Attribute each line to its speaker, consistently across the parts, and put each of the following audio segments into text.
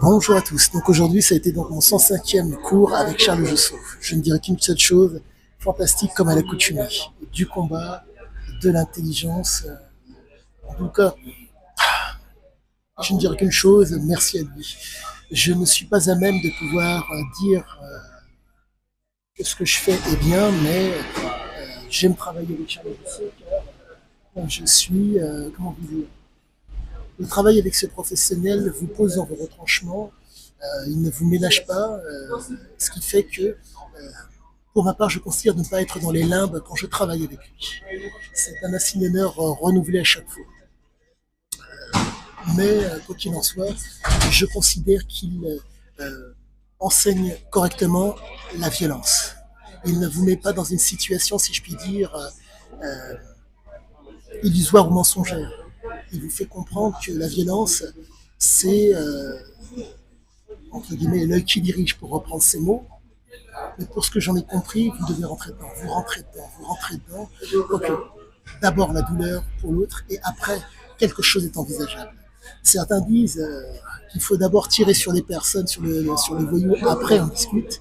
Speaker 1: Bonjour à tous. Donc aujourd'hui, ça a été donc mon 105e cours avec Charles Jousseau. Je ne dirais qu'une seule chose, fantastique comme à l'accoutumée. Du combat, de l'intelligence. En tout cas, je ne dirais qu'une chose, merci à lui. Je ne suis pas à même de pouvoir dire que ce que je fais est bien, mais j'aime travailler avec Charles Jousseau car je suis, comment vous dire, le travail avec ce professionnel vous pose dans vos retranchements, il ne vous ménage pas, ce qui fait que, pour ma part, je considère ne pas être dans les limbes quand je travaille avec lui. C'est un assigneur renouvelé à chaque fois. Mais, quoi qu'il en soit, je considère qu'il enseigne correctement la violence. Il ne vous met pas dans une situation, si je puis dire, illusoire ou mensongère. Il vous fait comprendre que la violence, c'est, entre guillemets, l'œil qui dirige, pour reprendre ces mots. Mais pour ce que j'en ai compris, vous devez rentrer dedans, vous rentrez dedans, vous rentrez dedans. Donc, d'abord la douleur pour l'autre et après, quelque chose est envisageable. Certains disent qu'il faut d'abord tirer sur les personnes, sur les voyous, après on discute.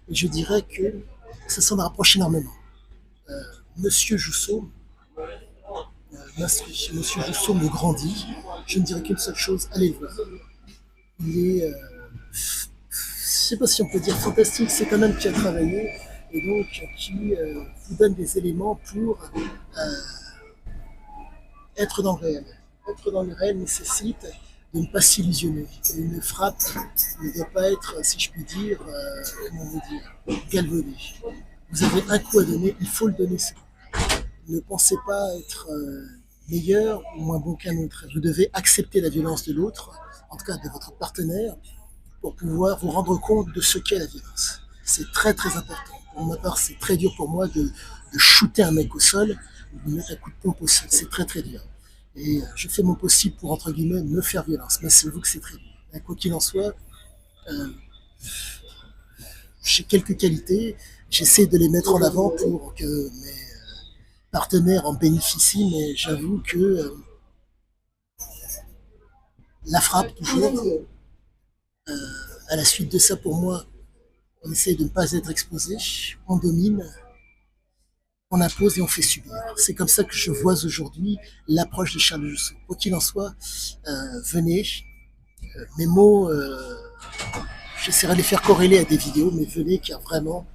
Speaker 1: Et je dirais que ça s'en rapproche énormément. Monsieur Jousseau, Monsieur Jousseau me grandit. Je ne dirais qu'une seule chose, allez le voir. Il est, je sais pas si on peut dire fantastique, c'est quand même qui a travaillé et donc qui vous donne des éléments pour être dans le réel. Être dans le réel nécessite de ne pas s'illusionner. Et une frappe ne doit pas être, si je puis dire, comment vous dire, galvaudée. Vous avez un coup à donner, il faut le donner. Ne pensez pas être meilleur ou moins bon qu'un autre. Vous devez accepter la violence de l'autre, en tout cas de votre partenaire, pour pouvoir vous rendre compte de ce qu'est la violence. C'est très très important. Pour ma part, c'est très dur pour moi de shooter un mec au sol, de lui mettre un coup de pompe au sol. C'est très très dur. Et je fais mon possible pour, entre guillemets, me faire violence. Mais c'est vous que c'est très dur. Mais quoi qu'il en soit, j'ai quelques qualités. J'essaie de les mettre en avant pour que mes partenaires en bénéficient, mais j'avoue que la frappe, toujours, à la suite de ça, pour moi, on essaie de ne pas être exposé, on domine, on impose et on fait subir. C'est comme ça que je vois aujourd'hui l'approche de Charles Jousseau. Quoi qu'il en soit, venez. Mes mots, j'essaierai de les faire corréler à des vidéos, mais venez car vraiment,